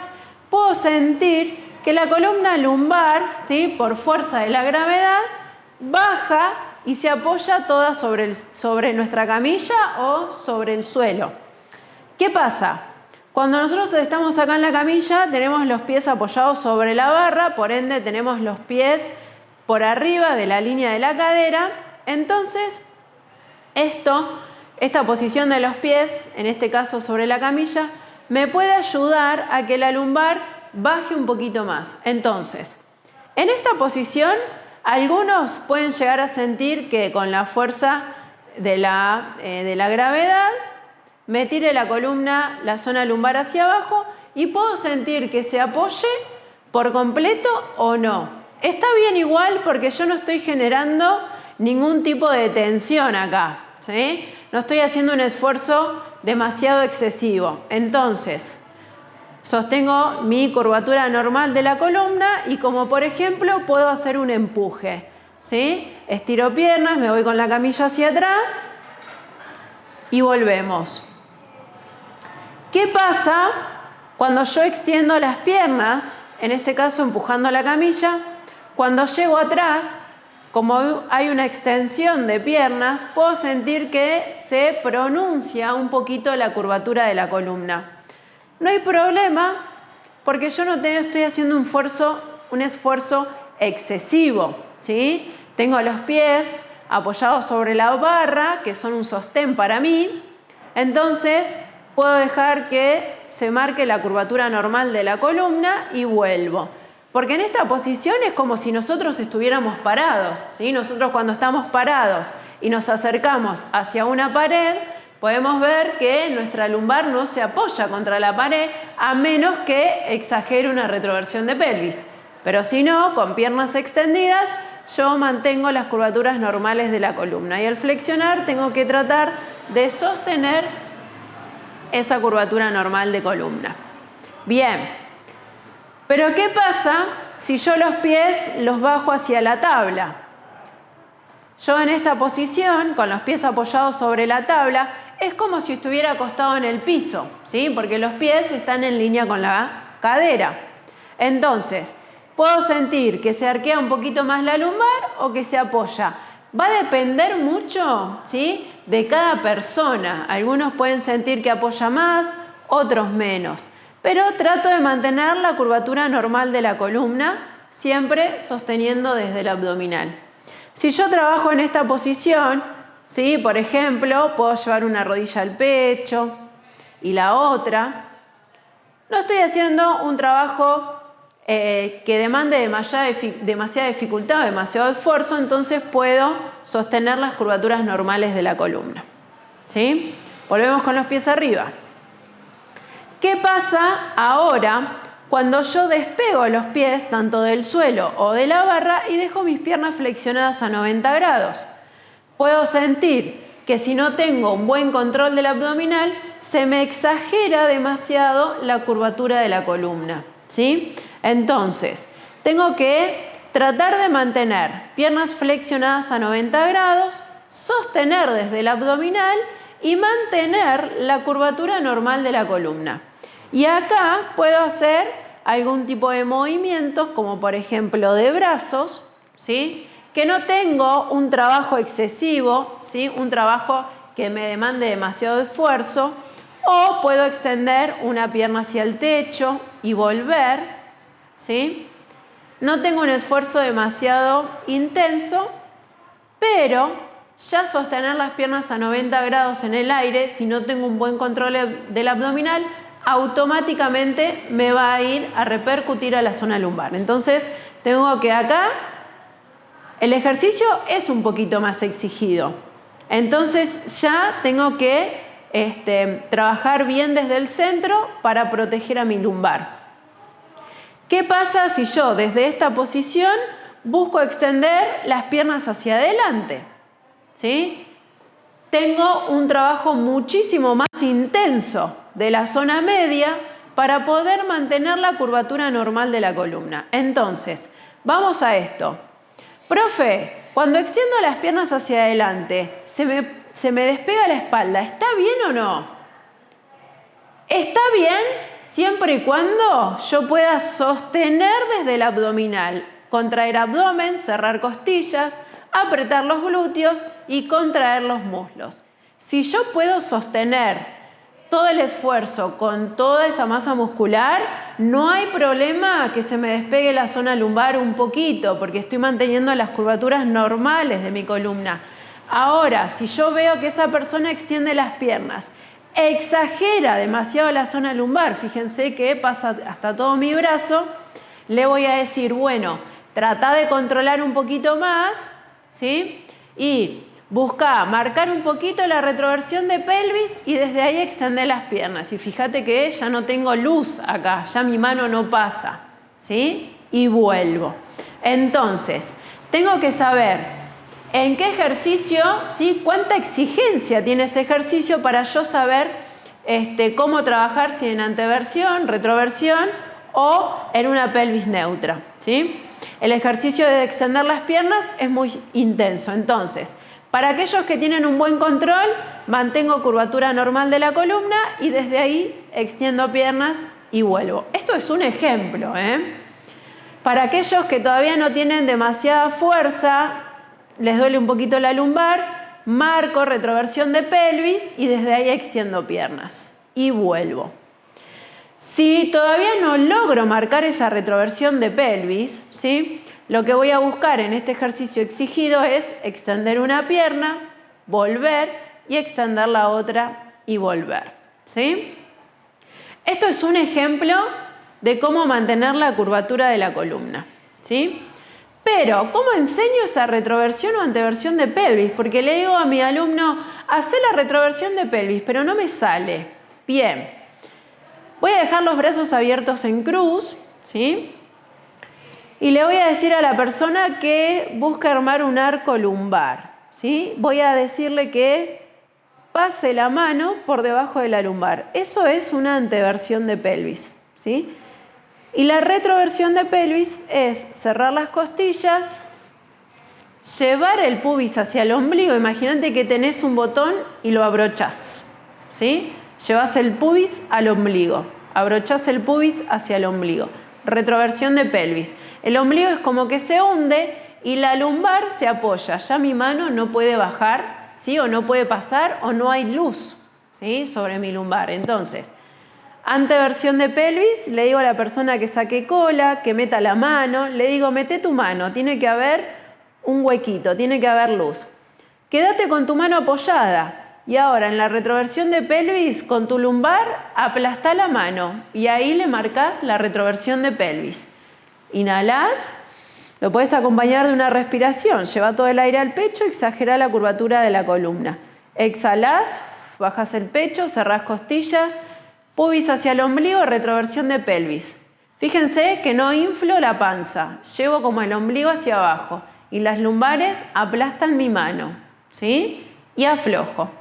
puedo sentir que la columna lumbar, ¿sí? Por fuerza de la gravedad, baja y se apoya toda sobre nuestra camilla o sobre el suelo. ¿Qué pasa? Cuando nosotros estamos acá en la camilla, tenemos los pies apoyados sobre la barra, por ende tenemos los pies por arriba de la línea de la cadera. Entonces, esta posición de los pies, en este caso sobre la camilla, me puede ayudar a que la lumbar baje un poquito más. Entonces, en esta posición, algunos pueden llegar a sentir que con la fuerza de la gravedad me tire la columna, la zona lumbar hacia abajo y puedo sentir que se apoye por completo o no. Está bien igual porque yo no estoy generando ningún tipo de tensión acá, ¿sí? No estoy haciendo un esfuerzo demasiado excesivo. Entonces, sostengo mi curvatura normal de la columna y como por ejemplo puedo hacer un empuje, ¿sí? Estiro piernas, me voy con la camilla hacia atrás y volvemos. ¿Qué pasa cuando yo extiendo las piernas? En este caso empujando la camilla. Cuando llego atrás, como hay una extensión de piernas, puedo sentir que se pronuncia un poquito la curvatura de la columna. No hay problema porque yo no estoy haciendo un esfuerzo excesivo, ¿sí? Tengo los pies apoyados sobre la barra, que son un sostén para mí, entonces puedo dejar que se marque la curvatura normal de la columna y vuelvo. Porque en esta posición es como si nosotros estuviéramos parados, ¿sí? Nosotros cuando estamos parados y nos acercamos hacia una pared, podemos ver que nuestra lumbar no se apoya contra la pared a menos que exagere una retroversión de pelvis. Pero si no, con piernas extendidas, yo mantengo las curvaturas normales de la columna. Y al flexionar tengo que tratar de sostener esa curvatura normal de columna. Bien. Pero ¿qué pasa si yo los pies los bajo hacia la tabla? Yo en esta posición, con los pies apoyados sobre la tabla, es como si estuviera acostado en el piso, ¿sí? Porque los pies están en línea con la cadera. Entonces, puedo sentir que se arquea un poquito más la lumbar o que se apoya. Va a depender mucho, ¿sí?, de cada persona. Algunos pueden sentir que apoya más, otros menos. Pero trato de mantener la curvatura normal de la columna, siempre sosteniendo desde el abdominal. Si yo trabajo en esta posición, ¿sí?, por ejemplo, puedo llevar una rodilla al pecho y la otra. No estoy haciendo un trabajo que demande demasiada dificultad o demasiado esfuerzo, entonces puedo sostener las curvaturas normales de la columna, ¿sí? Volvemos con los pies arriba. ¿Qué pasa ahora cuando yo despego los pies tanto del suelo o de la barra y dejo mis piernas flexionadas a 90 grados? Puedo sentir que si no tengo un buen control del abdominal, se me exagera demasiado la curvatura de la columna, ¿sí? Entonces, tengo que tratar de mantener piernas flexionadas a 90 grados, sostener desde el abdominal y mantener la curvatura normal de la columna. Y acá puedo hacer algún tipo de movimientos, como por ejemplo de brazos, ¿sí?, que no tengo un trabajo excesivo, ¿sí?, un trabajo que me demande demasiado esfuerzo, o puedo extender una pierna hacia el techo y volver, ¿sí? No tengo un esfuerzo demasiado intenso, pero ya sostener las piernas a 90 grados en el aire, si no tengo un buen control del abdominal, automáticamente me va a ir a repercutir a la zona lumbar. Entonces, tengo que acá, el ejercicio es un poquito más exigido. Entonces, ya tengo que trabajar bien desde el centro para proteger a mi lumbar. ¿Qué pasa si yo desde esta posición busco extender las piernas hacia adelante? ¿Sí? Tengo un trabajo muchísimo más intenso de la zona media para poder mantener la curvatura normal de la columna. Entonces, vamos a esto. Profe, cuando extiendo las piernas hacia adelante, se me despega la espalda. ¿Está bien o no? Está bien siempre y cuando yo pueda sostener desde el abdominal, contraer abdomen, cerrar costillas, apretar los glúteos y contraer los muslos. Si yo puedo sostener todo el esfuerzo con toda esa masa muscular, no hay problema que se me despegue la zona lumbar un poquito, porque estoy manteniendo las curvaturas normales de mi columna. Ahora, si yo veo que esa persona extiende las piernas, exagera demasiado la zona lumbar, fíjense que pasa hasta todo mi brazo, le voy a decir, bueno, trata de controlar un poquito más, ¿sí? Y busca marcar un poquito la retroversión de pelvis y desde ahí extender las piernas. Y fíjate que ya no tengo luz acá, ya mi mano no pasa, ¿sí? Y vuelvo. Entonces, tengo que saber en qué ejercicio, ¿sí?, cuánta exigencia tiene ese ejercicio para yo saber cómo trabajar, si en anteversión, retroversión o en una pelvis neutra, ¿sí? El ejercicio de extender las piernas es muy intenso. Entonces, para aquellos que tienen un buen control, mantengo curvatura normal de la columna y desde ahí extiendo piernas y vuelvo. Esto es un ejemplo, ¿eh? Para aquellos que todavía no tienen demasiada fuerza, les duele un poquito la lumbar, marco retroversión de pelvis y desde ahí extiendo piernas y vuelvo. Si todavía no logro marcar esa retroversión de pelvis, ¿sí?, lo que voy a buscar en este ejercicio exigido es extender una pierna, volver y extender la otra y volver, ¿sí? Esto es un ejemplo de cómo mantener la curvatura de la columna, ¿sí? Pero, ¿cómo enseño esa retroversión o anteversión de pelvis? Porque le digo a mi alumno, hacé la retroversión de pelvis, pero no me sale. Bien, voy a dejar los brazos abiertos en cruz, ¿sí? Y le voy a decir a la persona que busque armar un arco lumbar, ¿sí? Voy a decirle que pase la mano por debajo de la lumbar. Eso es una anteversión de pelvis, ¿sí? Y la retroversión de pelvis es cerrar las costillas, llevar el pubis hacia el ombligo. Imagínate que tenés un botón y lo abrochás, ¿sí? Llevas el pubis al ombligo, abrochás el pubis hacia el ombligo. Retroversión de pelvis. El ombligo es como que se hunde y la lumbar se apoya. Ya mi mano no puede bajar, ¿sí?, o no puede pasar, o no hay luz, ¿sí?, sobre mi lumbar. Entonces, anteversión de pelvis, le digo a la persona que saque cola, que meta la mano, le digo, mete tu mano, tiene que haber un huequito, tiene que haber luz. Quédate con tu mano apoyada. Y ahora, en la retroversión de pelvis, con tu lumbar, aplastá la mano y ahí le marcás la retroversión de pelvis. Inhalás, lo puedes acompañar de una respiración. Lleva todo el aire al pecho, exagera la curvatura de la columna. Exhalás, bajas el pecho, cerrás costillas, pubis hacia el ombligo, retroversión de pelvis. Fíjense que no inflo la panza, llevo como el ombligo hacia abajo y las lumbares aplastan mi mano, ¿sí?, y aflojo.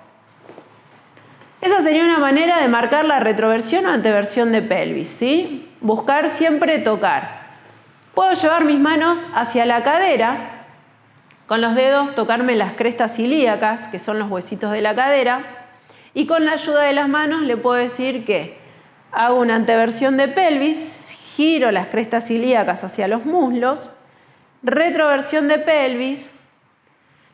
Esa sería una manera de marcar la retroversión o anteversión de pelvis, ¿sí? Buscar siempre tocar. Puedo llevar mis manos hacia la cadera, con los dedos tocarme las crestas ilíacas, que son los huesitos de la cadera, y con la ayuda de las manos le puedo decir que hago una anteversión de pelvis, giro las crestas ilíacas hacia los muslos, retroversión de pelvis,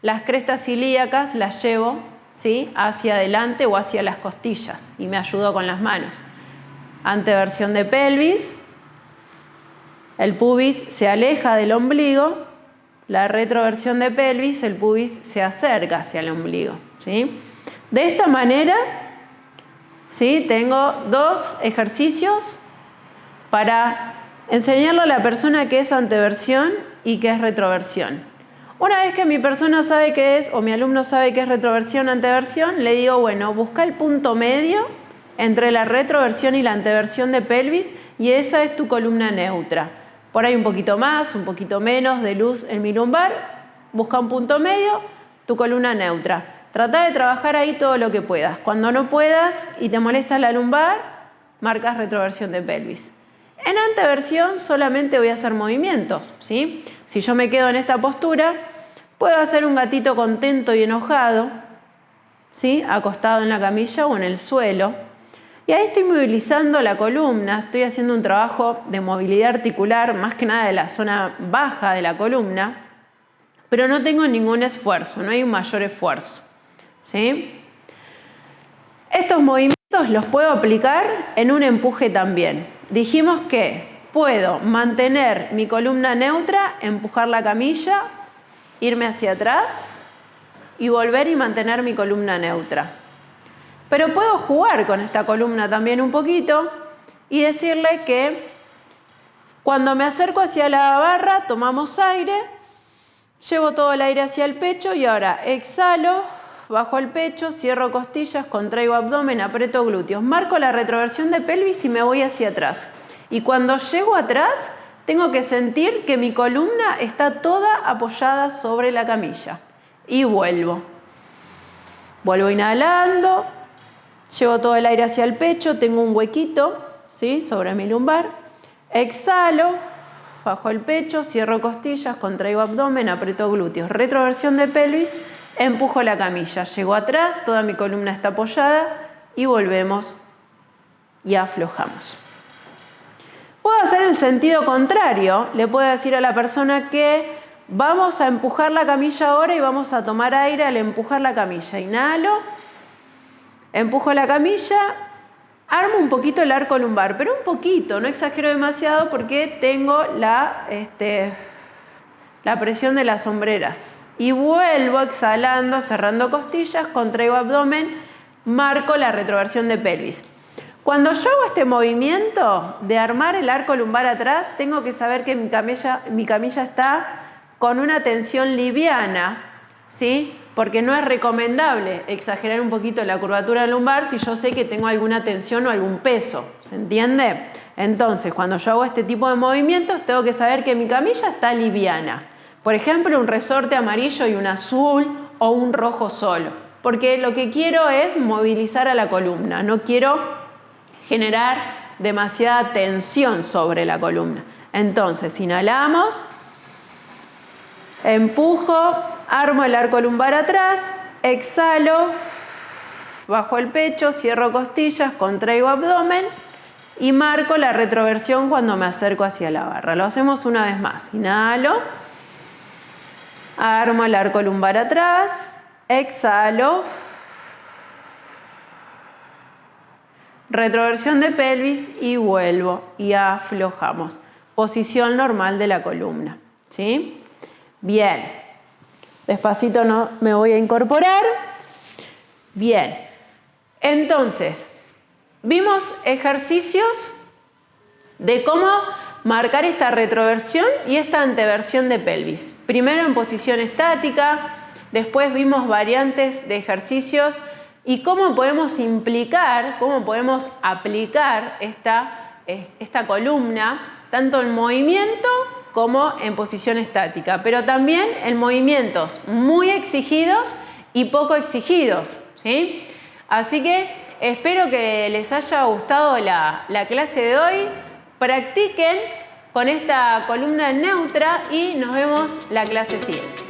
las crestas ilíacas las llevo, ¿sí?, hacia adelante o hacia las costillas y me ayudo con las manos. Anteversión de pelvis, el pubis se aleja del ombligo, la retroversión de pelvis, el pubis se acerca hacia el ombligo, ¿sí? De esta manera, ¿sí?, tengo dos ejercicios para enseñarle a la persona qué es anteversión y qué es retroversión. Una vez que mi persona sabe qué es, o mi alumno sabe qué es retroversión, anteversión, le digo, bueno, busca el punto medio entre la retroversión y la anteversión de pelvis y esa es tu columna neutra. Por ahí un poquito más, un poquito menos de luz en mi lumbar, busca un punto medio, tu columna neutra. Trata de trabajar ahí todo lo que puedas. Cuando no puedas y te molesta la lumbar, marcas retroversión de pelvis. En anteversión solamente voy a hacer movimientos, ¿sí? Si yo me quedo en esta postura, puedo hacer un gatito contento y enojado, ¿sí?, acostado en la camilla o en el suelo. Y ahí estoy movilizando la columna, estoy haciendo un trabajo de movilidad articular, más que nada de la zona baja de la columna, pero no tengo ningún esfuerzo, no hay un mayor esfuerzo, ¿sí? Estos movimientos los puedo aplicar en un empuje también. Dijimos que puedo mantener mi columna neutra, empujar la camilla, irme hacia atrás y volver y mantener mi columna neutra. Pero puedo jugar con esta columna también un poquito y decirle que cuando me acerco hacia la barra, tomamos aire, llevo todo el aire hacia el pecho y ahora exhalo, bajo el pecho, cierro costillas, contraigo abdomen, aprieto glúteos, marco la retroversión de pelvis y me voy hacia atrás. Y cuando llego atrás, tengo que sentir que mi columna está toda apoyada sobre la camilla. Y vuelvo. Vuelvo inhalando, llevo todo el aire hacia el pecho, tengo un huequito, ¿sí?, sobre mi lumbar. Exhalo, bajo el pecho, cierro costillas, contraigo abdomen, aprieto glúteos. Retroversión de pelvis, empujo la camilla, llego atrás, toda mi columna está apoyada y volvemos y aflojamos. Puedo hacer el sentido contrario, le puedo decir a la persona que Vamos a empujar la camilla ahora y vamos a tomar aire al empujar la camilla. Inhalo, empujo la camilla, armo un poquito el arco lumbar, pero un poquito, no exagero demasiado porque tengo la presión de las hombreras. Y vuelvo exhalando, cerrando costillas, contraigo abdomen, marco la retroversión de pelvis. Cuando yo hago este movimiento de armar el arco lumbar atrás, tengo que saber que mi camilla está con una tensión liviana, ¿sí? Porque no es recomendable exagerar un poquito la curvatura lumbar si yo sé que tengo alguna tensión o algún peso, ¿se entiende? Entonces, cuando yo hago este tipo de movimientos, tengo que saber que mi camilla está liviana. Por ejemplo, un resorte amarillo y un azul o un rojo solo, porque lo que quiero es movilizar a la columna, no quiero generar demasiada tensión sobre la columna. Entonces, inhalamos, empujo, armo el arco lumbar atrás, exhalo, bajo el pecho, cierro costillas, contraigo abdomen y marco la retroversión cuando me acerco hacia la barra. Lo hacemos una vez más. Inhalo, armo el arco lumbar atrás, exhalo, retroversión de pelvis y vuelvo y aflojamos. Posición normal de la columna, ¿sí? Bien, despacito no me voy a incorporar. Bien, entonces, vimos ejercicios de cómo marcar esta retroversión y esta anteversión de pelvis. Primero en posición estática, después vimos variantes de ejercicios y cómo podemos implicar, cómo podemos aplicar esta columna, tanto en movimiento como en posición estática, pero también en movimientos muy exigidos y poco exigidos, ¿sí? Así que espero que les haya gustado la clase de hoy. Practiquen con esta columna neutra y nos vemos la clase siguiente.